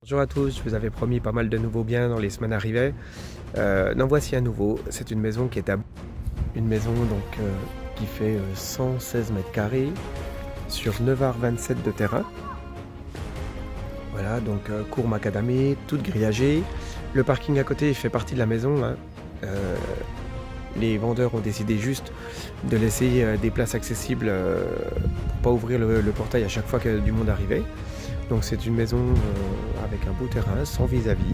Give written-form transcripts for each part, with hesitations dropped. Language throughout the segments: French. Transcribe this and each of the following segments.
Bonjour à tous, je vous avais promis pas mal de nouveaux biens dans les semaines arrivées. En voici un nouveau. C'est une maison qui est une maison qui fait 116 mètres carrés sur 9,27 de terrain. Voilà, donc cour macadamée, toute grillagée. Le parking à côté fait partie de la maison, hein. Les vendeurs ont décidé juste de laisser des places accessibles pour pas ouvrir le portail à chaque fois que du monde arrivait. Donc c'est une maison avec un beau terrain, sans vis-à-vis.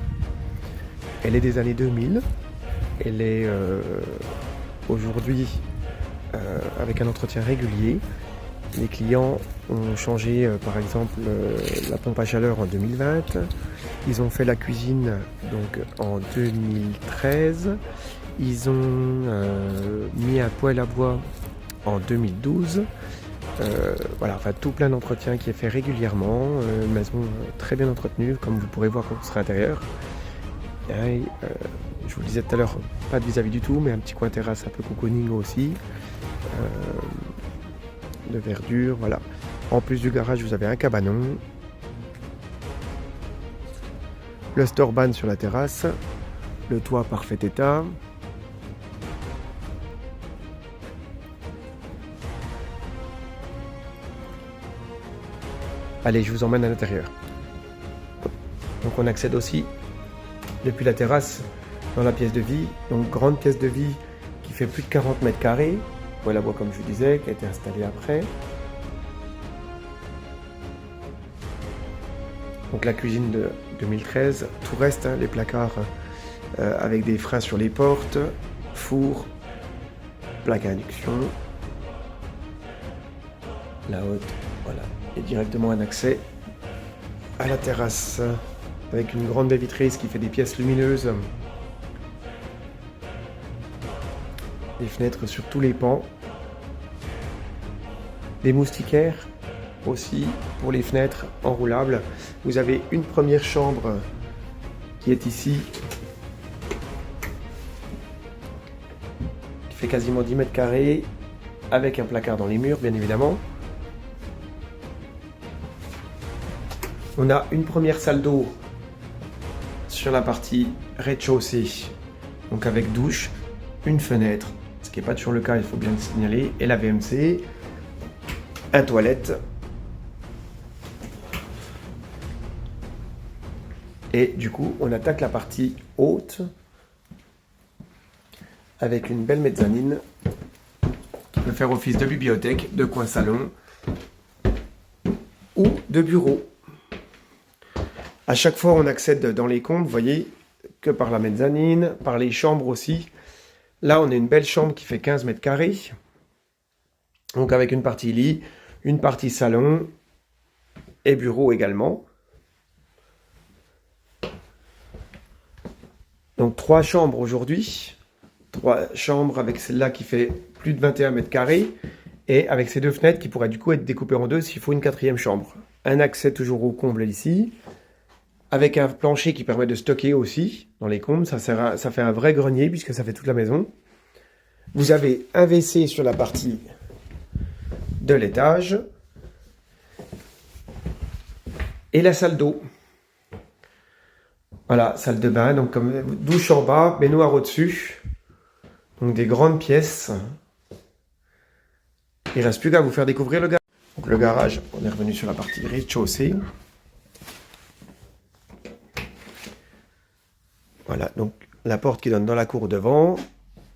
Elle est des années 2000. Elle est aujourd'hui avec un entretien régulier. Les clients ont changé par exemple la pompe à chaleur en 2020. Ils ont fait la cuisine donc en 2013. Ils ont mis un poêle à bois en 2012. Voilà, enfin tout plein d'entretien qui est fait régulièrement. Une maison très bien entretenue, comme vous pourrez voir quand vous serez à l'intérieur. Je vous le disais tout à l'heure, pas de vis-à-vis du tout, mais un petit coin terrasse un peu cocooning aussi. De verdure, voilà. En plus du garage, vous avez un cabanon. Le store-ban sur la terrasse. Le toit parfait état. Allez, je vous emmène à l'intérieur. Donc on accède aussi depuis la terrasse dans la pièce de vie. Donc grande pièce de vie qui fait plus de 40 mètres carrés. Voilà, bois comme je vous disais, qui a été installée après. Donc la cuisine de 2013, tout reste, hein, les placards avec des freins sur les portes, four, plaque à induction. La haute, voilà, et directement un accès à la terrasse avec une grande baie vitrée qui fait des pièces lumineuses. Des fenêtres sur tous les pans. Des moustiquaires aussi pour les fenêtres enroulables. Vous avez une première chambre qui est ici, qui fait quasiment 10 mètres carrés, avec un placard dans les murs, bien évidemment. On a une première salle d'eau sur la partie rez-de-chaussée, donc avec douche, une fenêtre, ce qui n'est pas toujours le cas, il faut bien le signaler, et la VMC, un toilette, et du coup on attaque la partie haute avec une belle mezzanine qui peut faire office de bibliothèque, de coin salon ou de bureau. À chaque fois, on accède dans les combles, vous voyez, que par la mezzanine, par les chambres aussi. Là, on a une belle chambre qui fait 15 mètres carrés. Donc avec une partie lit, une partie salon et bureau également. Donc 3 chambres aujourd'hui. 3 chambres avec celle-là qui fait plus de 21 mètres carrés. Et avec ces deux fenêtres qui pourraient du coup être découpées en deux s'il faut une 4e chambre. Un accès toujours au comble ici. Avec un plancher qui permet de stocker aussi dans les combles. Ça fait un vrai grenier puisque ça fait toute la maison. Vous avez un WC sur la partie de l'étage. Et la salle d'eau. Voilà, salle de bain. Donc comme douche en bas, baignoire au-dessus. Donc des grandes pièces. Il ne reste plus qu'à vous faire découvrir le garage. Donc le garage, on est revenu sur la partie rez-de-chaussée. Voilà, donc la porte qui donne dans la cour devant,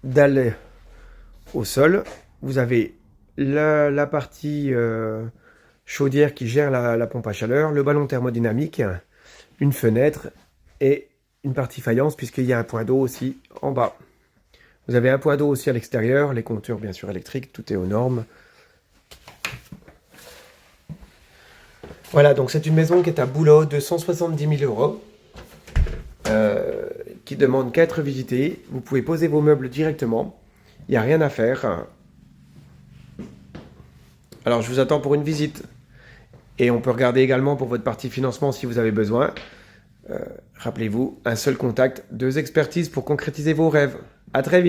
dalle au sol. Vous avez la partie chaudière qui gère la pompe à chaleur, le ballon thermodynamique, une fenêtre et une partie faïence puisqu'il y a un point d'eau aussi en bas. Vous avez un point d'eau aussi à l'extérieur, les compteurs bien sûr électriques, tout est aux normes. Voilà, donc c'est une maison qui est à Boulot de 170 000 €. Qui demande qu'à être visité. Vous pouvez poser vos meubles directement. Il n'y a rien à faire. Alors, je vous attends pour une visite. Et on peut regarder également pour votre partie financement si vous avez besoin. Rappelez-vous, un seul contact, 2 expertises pour concrétiser vos rêves. À très vite.